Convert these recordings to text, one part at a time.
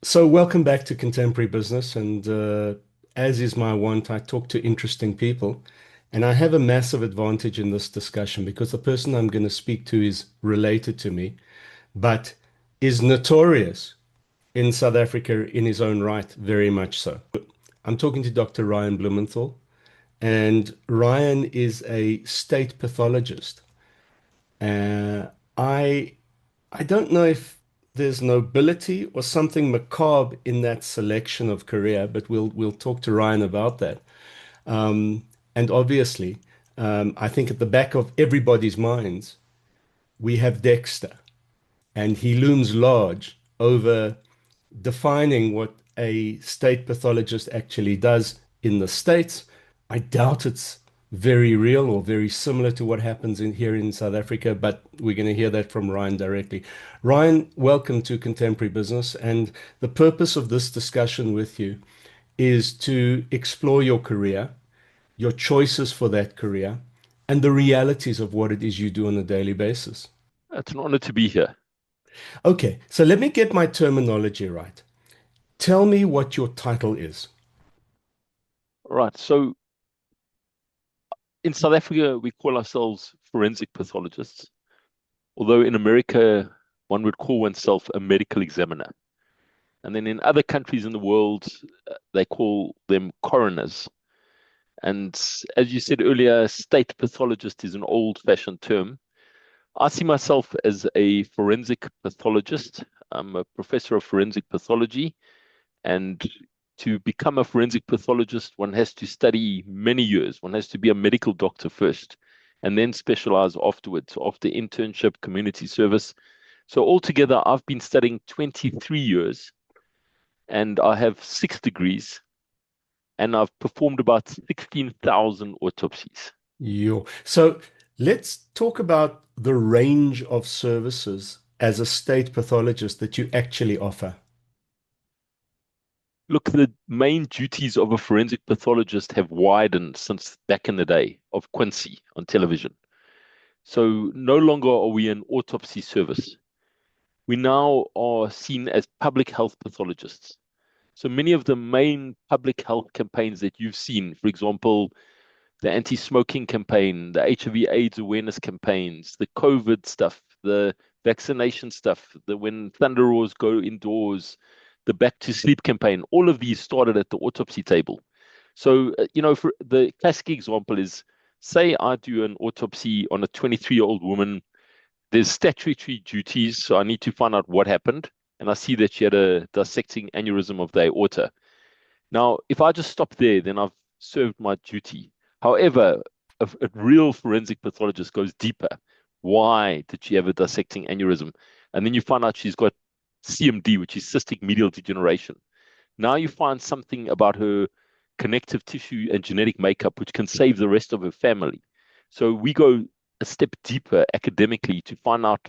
So, welcome back to Contemporary Business. And as is my wont, I talk to interesting people. And I have a massive advantage in this discussion because the person I'm going to speak to is related to me, but is notorious in South Africa in his own right, very much so. I'm talking to Dr. Ryan Blumenthal, and Ryan is a state pathologist. Uh, I I don't know if there's nobility or something macabre in that selection of career, but we'll talk to Ryan about that. Um, and obviously, I think at the back of everybody's minds, we have Dexter, and he looms large over defining what a state pathologist actually does in the States. I doubt it's very real or very similar to what happens in here in South Africa, but we're going to hear that from Ryan directly. Ryan, welcome to Contemporary Business. And the purpose of this discussion with you is to explore your career, your choices for that career, and the realities of what it is you do on a daily basis. It's an honor to be here. Okay, so let me get my terminology right. Tell me what your title is. Right. So in South Africa, we call ourselves forensic pathologists, although in America, one would call oneself a medical examiner. And then in other countries in the world, they call them coroners. And as you said earlier, state pathologist is an old-fashioned term. I see myself as a forensic pathologist. I'm a professor of forensic pathology. And to become a forensic pathologist, one has to study many years. One has to be a medical doctor first and then specialize afterwards, after internship, community service. So altogether, I've been studying 23 years and I have 6 degrees and I've performed about 16,000 autopsies. So let's talk about the range of services as a state pathologist that you actually offer. Look, the main duties of a forensic pathologist have widened since back in the day of Quincy on television. So no longer are we an autopsy service. We now are seen as public health pathologists. So many of the main public health campaigns that you've seen, for example, the anti-smoking campaign, the HIV/AIDS awareness campaigns, the COVID stuff, the vaccination stuff, the when thunder roars go indoors, the back to sleep campaign, all of these started at the autopsy table. So, for the classic example is, say I do an autopsy on a 23-year-old woman. There's statutory duties, so I need to find out what happened. And I see that she had a dissecting aneurysm of the aorta. Now, if I just stop there, then I've served my duty. However, a real forensic pathologist goes deeper. Why did she have a dissecting aneurysm? And then you find out she's got CMD, which is cystic medial degeneration. Now you find something about her connective tissue and genetic makeup, which can save the rest of her family. So we go a step deeper academically to find out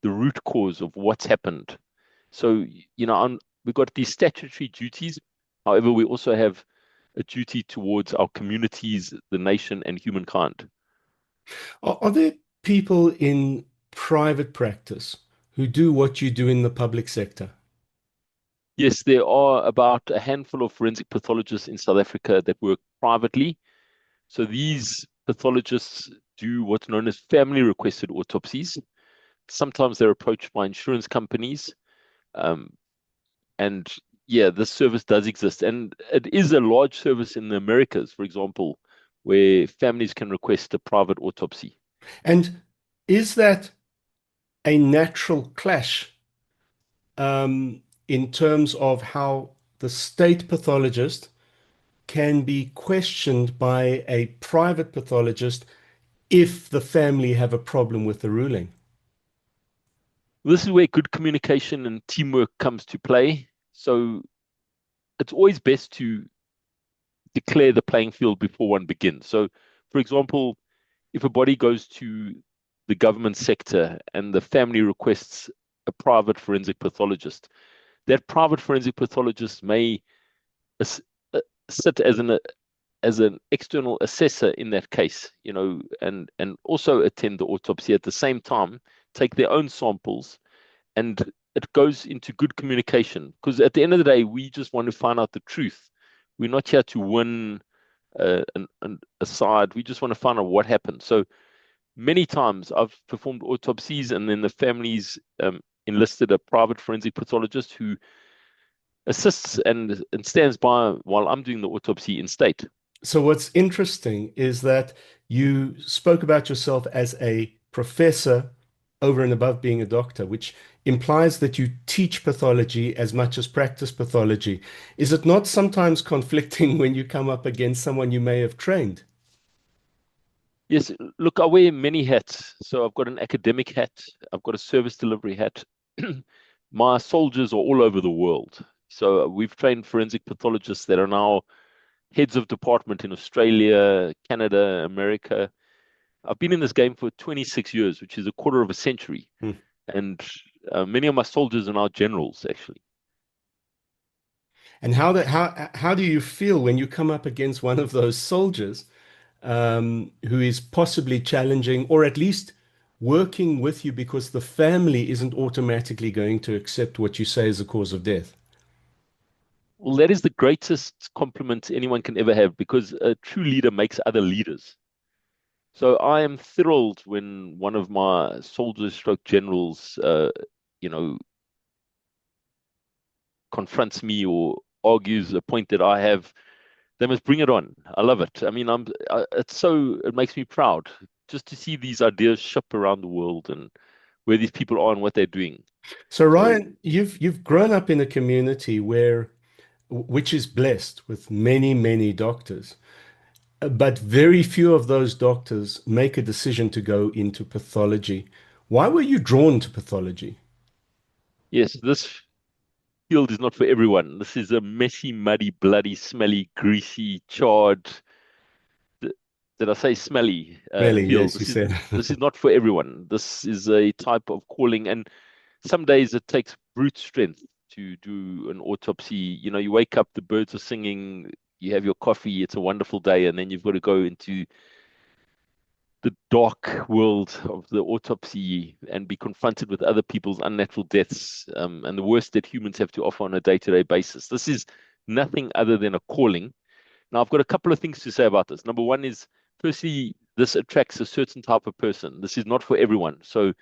the root cause of what's happened. So, we've got these statutory duties. However, we also have a duty towards our communities, the nation, and humankind. Are there people in private practice who do what you do in the public sector? Yes, there are about a handful of forensic pathologists in South Africa that work privately. So these pathologists do what's known as family requested autopsies. Sometimes they're approached by insurance companies. Um, and yeah, this service does exist. And it is a large service in the Americas, for example, where families can request a private autopsy. And is that a natural clash in terms of how the state pathologist can be questioned by a private pathologist if the family have a problem with the ruling? This is where good communication and teamwork comes to play. So it's always best to declare the playing field before one begins. So, for example, if a body goes to the government sector and the family requests a private forensic pathologist, that private forensic pathologist may as, sit as an external assessor in that case, and also attend the autopsy at the same time, take their own samples, and it goes into good communication because at the end of the day, we just want to find out the truth. We're not here to win a side. We just want to find out what happened. So many times I've performed autopsies, and then the families enlisted a private forensic pathologist who assists and stands by while I'm doing the autopsy in state. So what's interesting is that you spoke about yourself as a professor over and above being a doctor, which implies that you teach pathology as much as practice pathology. Is it not sometimes conflicting when you come up against someone you may have trained? Yes, look, I wear many hats. So I've got an academic hat, I've got a service delivery hat. My soldiers are all over the world. So we've trained forensic pathologists that are now heads of department in Australia, Canada, America. I've been in this game for 26 years, which is a quarter of a century. Hmm. And many of my soldiers are now generals, actually. And how do you feel when you come up against one of those soldiers who is possibly challenging or at least working with you because the family isn't automatically going to accept what you say is the cause of death? Well, that is the greatest compliment anyone can ever have because a true leader makes other leaders. So I am thrilled when one of my soldiers stroke generals, you know, confronts me or argues a point that I have. They must bring it on. I love it. I mean, it makes me proud just to see these ideas ship around the world and where these people are and what they're doing. So So Ryan, you've grown up in a community where which is blessed with many, many doctors, but very few of those doctors make a decision to go into pathology. Why were you drawn to pathology? yes, this field is not for everyone. This is a messy, muddy, bloody, smelly, greasy, charred. Did I say smelly Really, field? yes, you This is said. this is not for everyone. This is a type of calling, and some days it takes brute strength to do an autopsy. You know, you wake up, the birds are singing, you have your coffee, it's a wonderful day, and then you've got to go into the dark world of the autopsy and be confronted with other people's unnatural deaths and the worst that humans have to offer on a day-to-day basis. This is nothing other than a calling. Now, I've got a couple of things to say about this. Number one is, firstly, this attracts a certain type of person. This is not for everyone. So,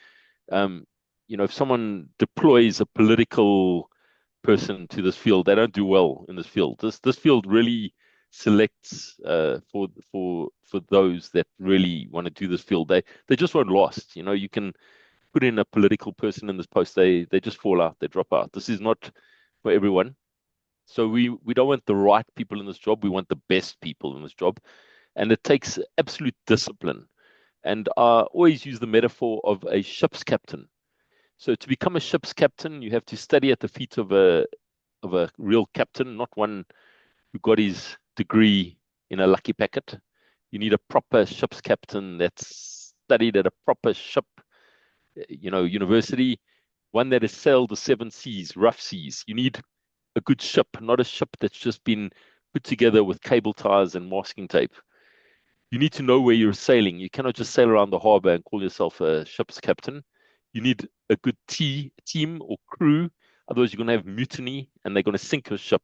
um, if someone deploys a political person to this field, they don't do well in this field. This field really selects for those that really want to do this field. They just won't last. You can put in a political person in this post, they just fall out, they drop out. This is not for everyone. So we don't want the right people in this job. We want the best people in this job, and it takes absolute discipline. And I always use the metaphor of a ship's captain. So to become a ship's captain, you have to study at the feet of a real captain, not one who got his degree in a lucky packet. You need a proper ship's captain that's studied at a proper ship, university, one that has sailed the seven seas, rough seas. You need a good ship, not a ship that's just been put together with cable ties and masking tape. You need to know where you're sailing. You cannot just sail around the harbor and call yourself a ship's captain. You need a good team or crew. Otherwise, you're going to have mutiny and they're going to sink your ship.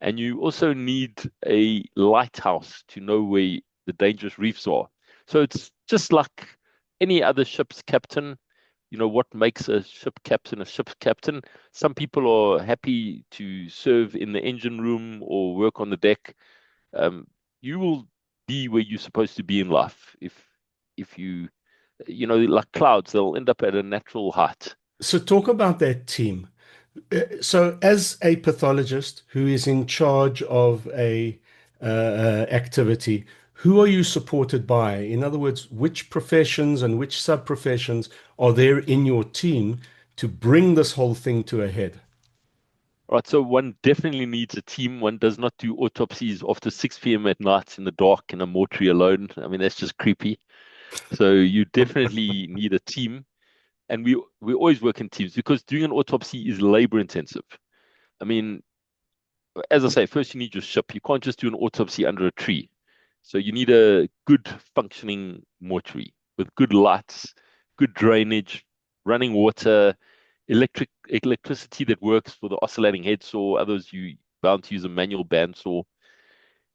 And you also need a lighthouse to know where the dangerous reefs are. So it's just like any other ship's captain. What makes a ship captain a ship's captain? Some people are happy to serve in the engine room or work on the deck. You will be where you're supposed to be in life if like clouds, they'll end up at a natural height. So talk about that team. So as a pathologist who is in charge of a activity, who are you supported by? In other words, which professions and which sub-professions are there in your team to bring this whole thing to a head? Right, so one definitely needs a team. One does not do autopsies after 6 p.m. at night in the dark in a mortuary alone. I mean, that's just creepy. So you definitely need a team. And we always work in teams because doing an autopsy is labor intensive. I mean, as I say, first you need your ship. You can't just do an autopsy under a tree. So you need a good functioning mortuary with good lights, good drainage, running water. electricity that works for the oscillating head saw. Others you bound to use a manual bandsaw.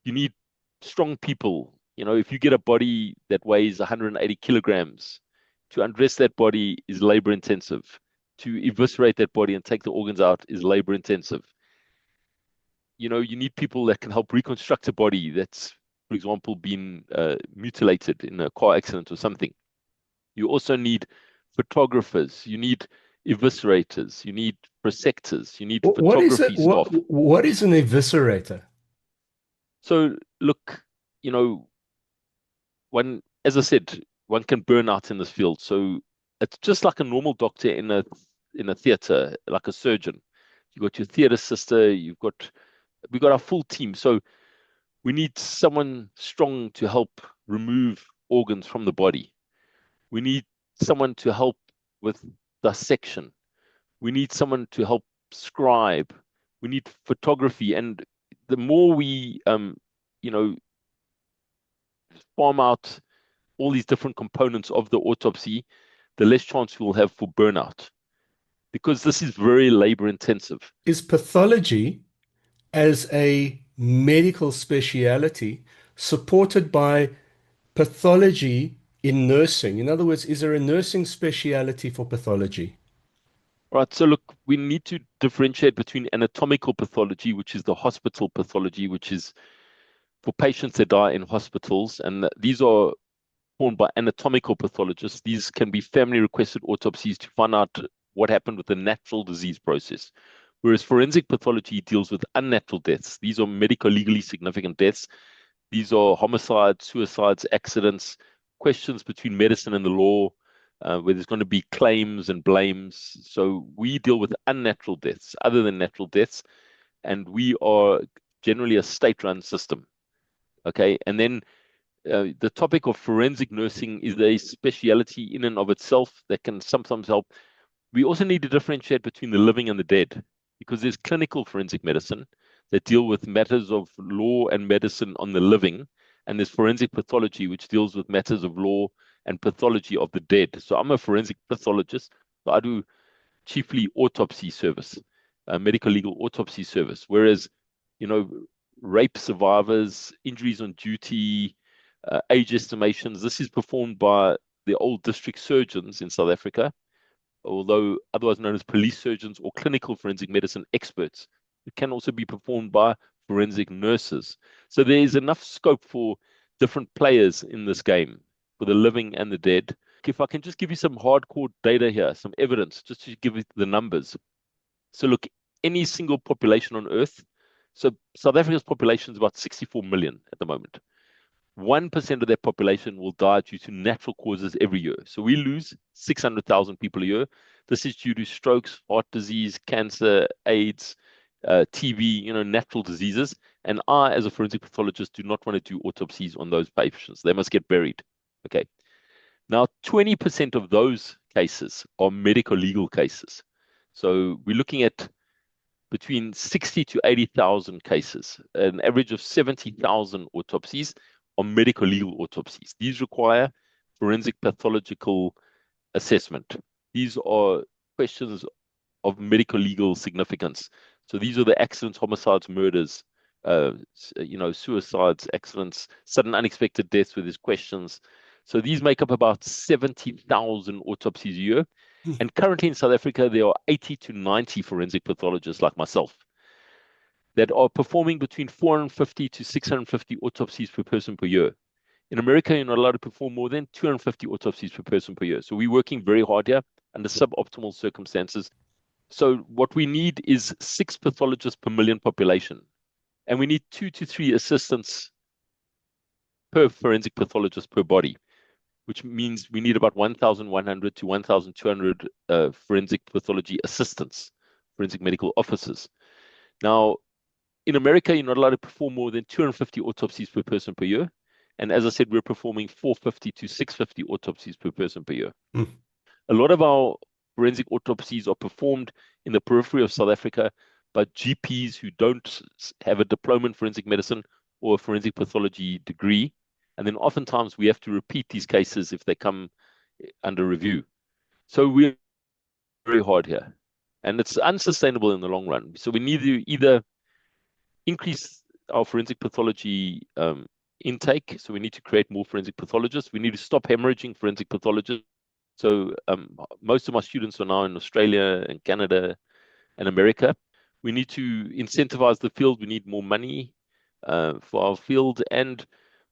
You need strong people. If you get a body that weighs 180 kilograms, to undress that body is labor intensive. To eviscerate that body and take the organs out is labor intensive. You need people that can help reconstruct a body that's, for example, been mutilated in a car accident or something. You also need photographers. You need eviscerators. You need prosectors. You need What is it? photography staff. What is an eviscerator? So look, you know, as I said, one can burn out in this field. So it's just like a normal doctor in a theater, like a surgeon. You've got your theater sister. We've got our full team. So we need someone strong to help remove organs from the body. We need someone to help with dissection. We need someone to help scribe. We need photography. And the more we, you know, farm out all these different components of the autopsy, the less chance we'll have for burnout, because this is very labor intensive. Is pathology as a medical speciality supported by pathology in nursing? In other words, is there a nursing speciality for pathology? Right. So look, we need to differentiate between anatomical pathology, which is the hospital pathology, which is for patients that die in hospitals. And these are performed by anatomical pathologists. These can be family requested autopsies to find out what happened with the natural disease process. Whereas forensic pathology deals with unnatural deaths. These are medical legally significant deaths. These are homicides, suicides, accidents, questions between medicine and the law, where there's going to be claims and blames. So we deal with unnatural deaths, other than natural deaths, and we are generally a state-run system. Okay, and then the topic of forensic nursing is a speciality in and of itself that can sometimes help. We also need to differentiate between the living and the dead, because there's clinical forensic medicine that deal with matters of law and medicine on the living, and there's forensic pathology, which deals with matters of law and pathology of the dead. So I'm a forensic pathologist. So I do chiefly autopsy service, medical legal autopsy service, whereas, you know, rape survivors, injuries on duty, age estimations, this is performed by the old district surgeons in South Africa, although otherwise known as police surgeons or clinical forensic medicine experts. It can also be performed by forensic nurses. So there is enough scope for different players in this game, for the living and the dead. If I can just give you some hardcore data here, some evidence, just to give you the numbers. So look, any single population on Earth, so South Africa's population is about 64 million at the moment. 1% of that population will die due to natural causes every year. So we lose 600,000 people a year. This is due to strokes, heart disease, cancer, AIDS, TB, natural diseases. And I, as a forensic pathologist, do not want to do autopsies on those patients. They must get buried. Okay. Now, 20% of those cases are medical legal cases. So we're looking at between 60 to 80,000 cases, an average of 70,000 autopsies are medical legal autopsies. These require forensic pathological assessment. These are questions of medical legal significance. So these are the accidents, homicides, murders, suicides, accidents, sudden unexpected deaths where there's questions. So these make up about 70,000 autopsies a year. And currently in South Africa, there are 80 to 90 forensic pathologists like myself that are performing between 450 to 650 autopsies per person per year. In America, you're not allowed to perform more than 250 autopsies per person per year. So we're working very hard here under suboptimal circumstances. So what we need is 6 pathologists per million population. And we need 2 to 3 assistants per forensic pathologist per body, which means we need about 1,100 to 1,200 forensic pathology assistants, forensic medical officers. Now, in America, you're not allowed to perform more than 250 autopsies per person per year. And as I said, we're performing 450 to 650 autopsies per person per year. Mm. A lot of our forensic autopsies are performed in the periphery of South Africa by GPs who don't have a diploma in forensic medicine or a forensic pathology degree. And then oftentimes we have to repeat these cases if they come under review. So we're very hard here. and it's unsustainable in the long run. So we need to either increase our forensic pathology intake. So we need to create more forensic pathologists. We need to stop hemorrhaging forensic pathologists. So most of my students are now in Australia and Canada and America. We need to incentivize the field. We need more money for our field, and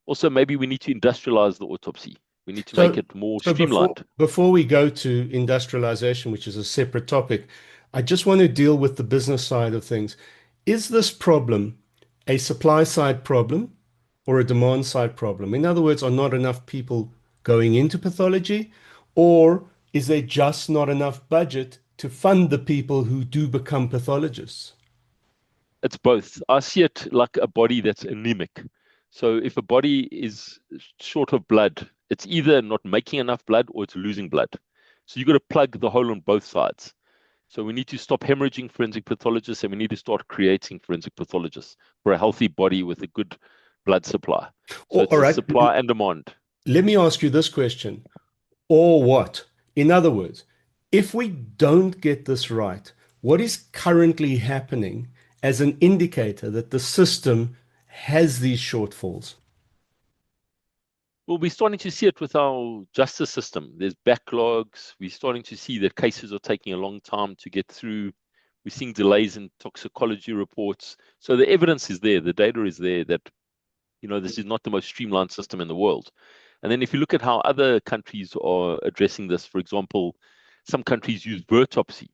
also maybe we need to industrialize the autopsy. We need to make So, it more so streamlined. before we go to industrialization, which is a separate topic, I just want to deal with the business side of things. Is this problem a supply side problem or a demand side problem? In other words, are not enough people going into pathology, or is there just not enough budget to fund the people who do become pathologists? It's both. I see it like a body that's anemic. So if a body is short of blood, it's either not making enough blood or it's losing blood. So you've got to plug the hole on both sides. So we need to stop hemorrhaging forensic pathologists and we need to start creating forensic pathologists for a healthy body with a good blood supply. So All it's a right, supply and demand. let me ask you this question. Or what? In other words, if we don't get this right, what is currently happening as an indicator that the system has these shortfalls? Well, we're starting to see it with our justice system. There's backlogs. We're starting to see that cases are taking a long time to get through. We're seeing delays in toxicology reports. So the evidence is there, the data is there that, this is not the most streamlined system in the world. And then if you look at how other countries are addressing this, for example, some countries use virtopsy.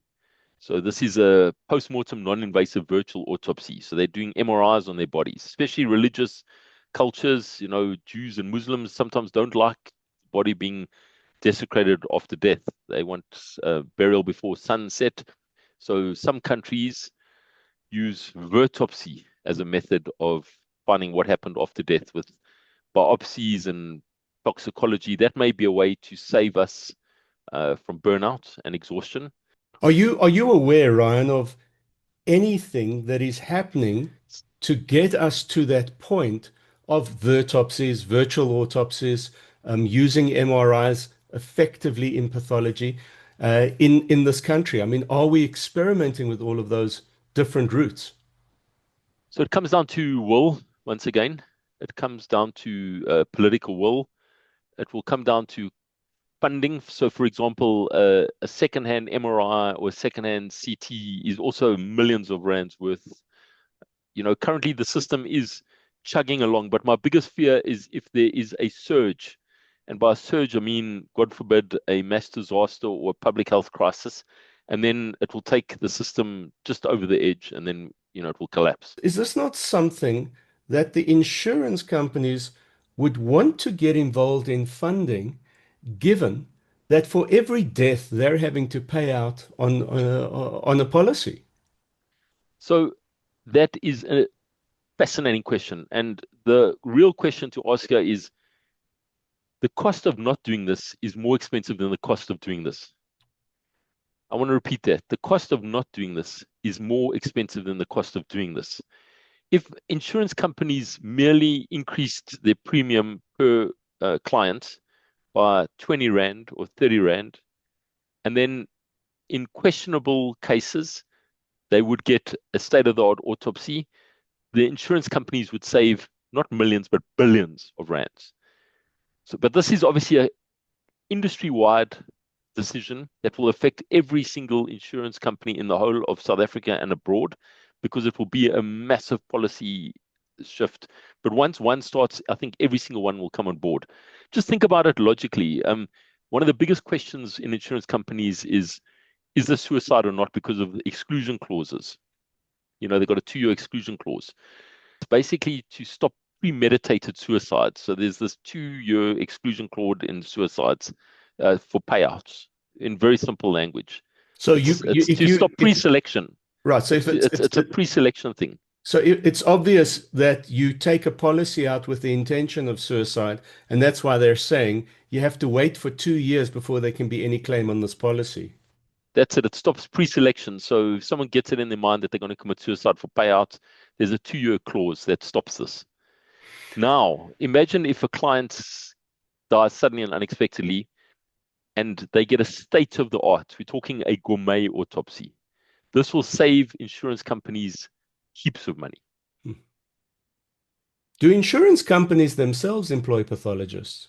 So this is a post-mortem non-invasive virtual autopsy. So they're doing MRIs on their bodies, especially religious cultures. Jews and Muslims sometimes don't like the body being desecrated after death. They want burial before sunset. So some countries use virtopsy as a method of finding what happened after death with biopsies and toxicology. That may be a way to save us from burnout and exhaustion. Are you aware, Ryan, of anything that is happening to get us to that point of virtopsies, virtual autopsies, using MRIs effectively in pathology in this country? I mean, are we experimenting with all of those different routes? So it comes down to will, once again. It comes down to political will. It will come down to funding. So, for example, a second-hand MRI or a second-hand CT is also millions of rands worth. Currently the system is chugging along, but my biggest fear is if there is a surge. And by surge, I mean, God forbid, a mass disaster or a public health crisis, and then it will take the system just over the edge, and then, it will collapse. Is this not something that the insurance companies would want to get involved in funding, given that for every death they're having to pay out on a policy? So that is a fascinating question. And the real question to ask here is the cost of not doing this is more expensive than the cost of doing this. I want to repeat that. The cost of not doing this is more expensive than the cost of doing this. If insurance companies merely increased their premium per client by 20 Rand or 30 Rand, and then in questionable cases, they would get a state-of-the-art autopsy, the insurance companies would save not millions, but billions of rands. But this is obviously an industry-wide decision that will affect every single insurance company in the whole of South Africa and abroad, because it will be a massive policy shift. But once one starts, I think every single one will come on board. Just think about it logically. One of the biggest questions in insurance companies is this suicide or not because of the exclusion clauses? They've got a 2-year exclusion clause. It's basically to stop premeditated suicides. So there's this 2-year exclusion clause in suicides for payouts in very simple language. So It's to stop pre-selection. right, so if It's a pre-selection thing. so it's obvious that you take a policy out with the intention of suicide, and that's why they're saying you have to wait for 2 years before there can be any claim on this policy. That's it. It stops pre-selection. So if someone gets it in their mind that they're going to commit suicide for payouts, there's a 2-year clause that stops this. Now, imagine if a client dies suddenly and unexpectedly, and they get a state of the art. We're talking a gourmet autopsy. This will save insurance companies heaps of money. Do insurance companies themselves employ pathologists?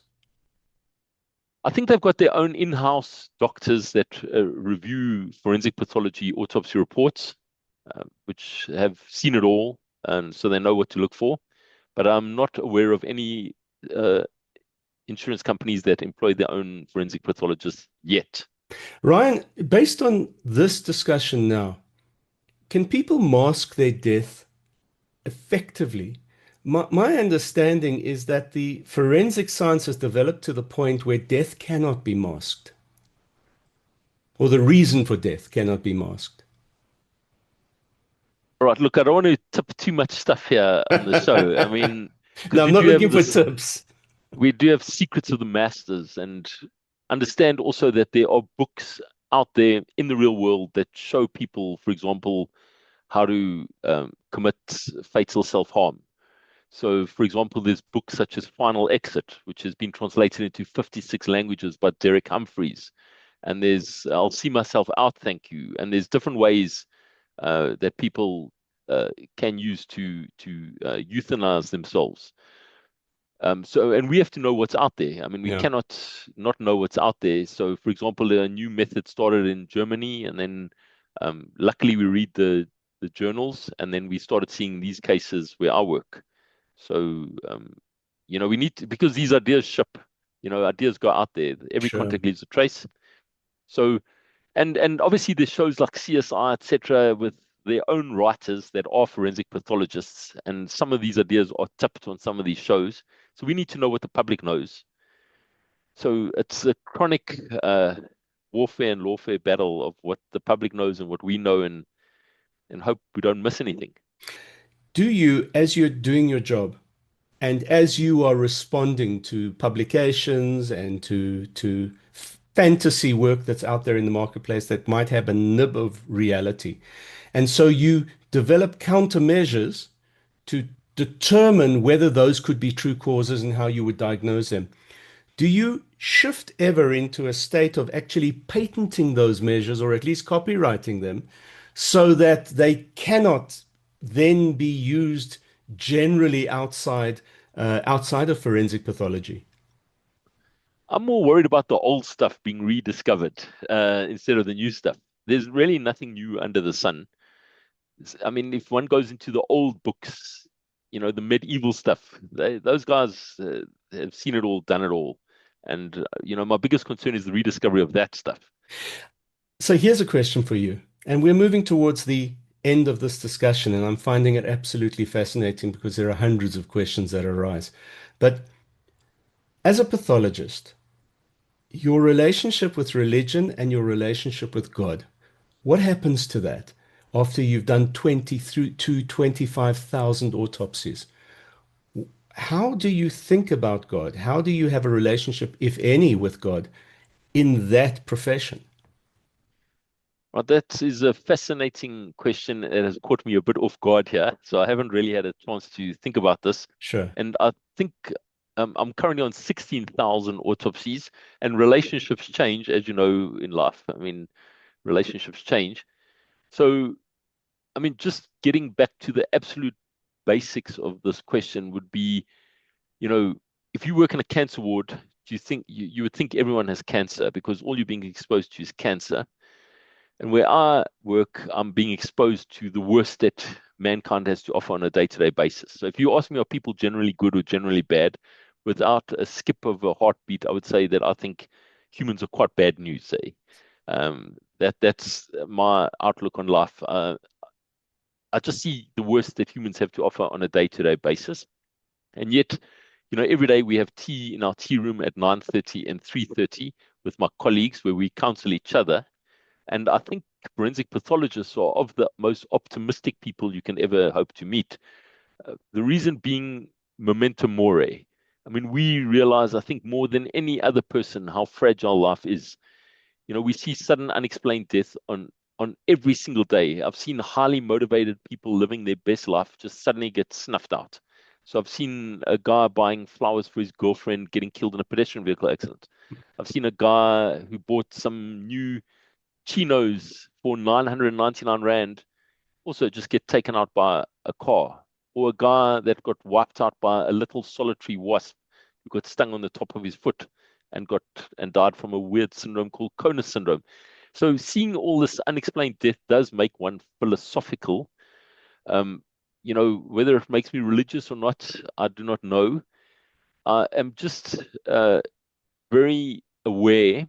I think they've got their own in-house doctors that review forensic pathology autopsy reports, which have seen it all, and so they know what to look for. But I'm not aware of any uh, insurance companies that employ their own forensic pathologists yet. Ryan, based on this discussion now, can people mask their death effectively? My understanding is that the forensic science has developed to the point where death cannot be masked, or the reason for death cannot be masked. All right, look, I don't want to tip too much stuff here on the show. I mean, No, because I'm not looking for tips. we do have secrets of the masters, and understand also that there are books out there in the real world that show people, for example, how to commit fatal self-harm. So, for example, there's books such as Final Exit, which has been translated into 56 languages by Derek Humphreys. And there's I'll See Myself Out, Thank You. And there's different ways that people can use to euthanize themselves. And we have to know what's out there. I mean, we Yeah, cannot not know what's out there. So, for example, a new method started in Germany, and then luckily we read the journals, and then we started seeing these cases where I work. So, we need to, because these ideas ship, ideas go out there. Every sure. contact leaves a trace. So, and obviously there's shows like CSI, etc., with their own writers that are forensic pathologists, and some of these ideas are tipped on some of these shows. So we need to know what the public knows. So it's a chronic warfare and lawfare battle of what the public knows and what we know, and hope we don't miss anything. Do you, as you're doing your job, and as you are responding to publications and to fantasy work that's out there in the marketplace that might have a nib of reality, and so you develop countermeasures to determine whether those could be true causes and how you would diagnose them. Do you shift ever into a state of actually patenting those measures or at least copywriting them so that they cannot then be used generally outside of forensic pathology? I'm more worried about the old stuff being rediscovered instead of the new stuff. There's really nothing new under the sun. I mean, if one goes into the old books, the medieval stuff, those guys have seen it all, done it all. And, my biggest concern is the rediscovery of that stuff. So here's a question for you. And we're moving towards the end of this discussion, and I'm finding it absolutely fascinating because there are hundreds of questions that arise. But as a pathologist, your relationship with religion and your relationship with God, what happens to that after you've done 20 through to 25,000 autopsies? How do you think about God? How do you have a relationship, if any, with God in that profession? Well, that is a fascinating question. It has caught me a bit off guard here. So I haven't really had a chance to think about this. Sure. And I think I'm currently on 16,000 autopsies, and relationships change, as you know, in life. I mean, relationships change. So, I mean, just getting back to the absolute basics of this question would be, you know, if you work in a cancer ward, do you think you would think everyone has cancer because all you're being exposed to is cancer? And where I work, I'm being exposed to the worst that mankind has to offer on a day-to-day basis. So if you ask me, are people generally good or generally bad? Without a skip of a heartbeat, I would say that I think humans are quite bad news, say. That's my outlook on life. I just see the worst that humans have to offer on a day-to-day basis. And yet, every day we have tea in our tea room at 9:30 and 3:30 with my colleagues where we counsel each other. And I think forensic pathologists are of the most optimistic people you can ever hope to meet. The reason being memento mori. I mean, we realize, I think, more than any other person, how fragile life is. We see sudden unexplained death on every single day. I've seen highly motivated people living their best life just suddenly get snuffed out. So I've seen a guy buying flowers for his girlfriend getting killed in a pedestrian vehicle accident. I've seen a guy who bought some new chinos for 999 Rand also just get taken out by a car, or a guy that got wiped out by a little solitary wasp who got stung on the top of his foot and got and died from a weird syndrome called Konus syndrome. So seeing all this unexplained death does make one philosophical. Um, whether it makes me religious or not, I do not know. I am just very aware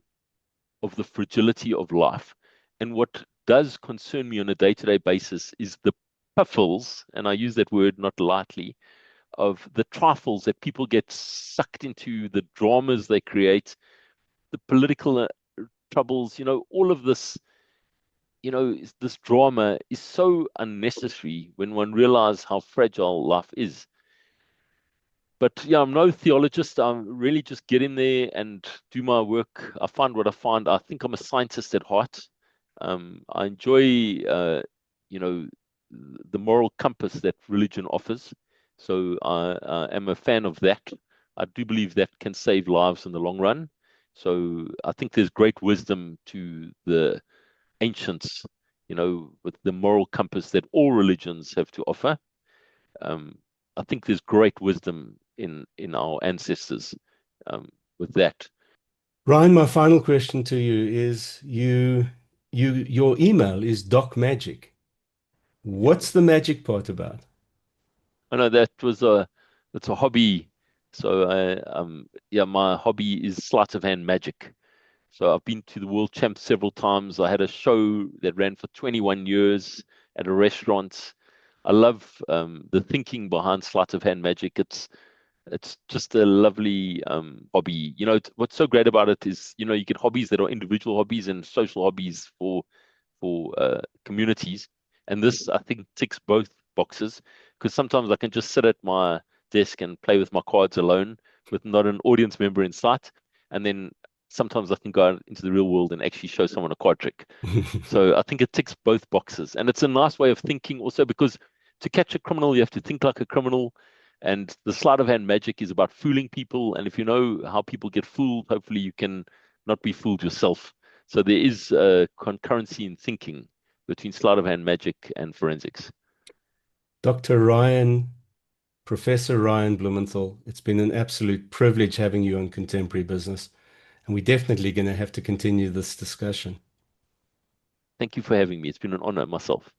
of the fragility of life. And what does concern me on a day-to-day basis is the puffles, and I use that word not lightly, of the trifles that people get sucked into, the dramas they create, the political troubles, all of this, this drama is so unnecessary when one realizes how fragile life is. But yeah, I'm no theologist. I'm really just get in there and do my work. I find what I find. I think I'm a scientist at heart. I enjoy, you know, the moral compass that religion offers. So I am a fan of that. I do believe that can save lives in the long run. So I think there's great wisdom to the ancients, with the moral compass that all religions have to offer. Um, I think there's great wisdom in our ancestors um, with that. Ryan, my final question to you is your email is Doc Magic. Yeah, What's the magic part about? I know that's a hobby. So yeah, my hobby is sleight of hand magic. So I've been to the World Champs several times. I had a show that ran for 21 years at a restaurant. I love the thinking behind sleight of hand magic. It's just a lovely hobby. What's so great about it is, you get hobbies that are individual hobbies and social hobbies for communities. And this, I think, ticks both boxes because sometimes I can just sit at my desk and play with my cards alone with not an audience member in sight. And then sometimes I can go out into the real world and actually show someone a card trick. So I think it ticks both boxes. And it's a nice way of thinking also because to catch a criminal, you have to think like a criminal. And the sleight of hand magic is about fooling people. And if you know how people get fooled, hopefully you can not be fooled yourself. So there is a concurrency in thinking between sleight of hand magic and forensics. Dr. Ryan, Professor Ryan Blumenthal, it's been an absolute privilege having you on Contemporary Business, and we're definitely going to have to continue this discussion. Thank you for having me. It's been an honor myself.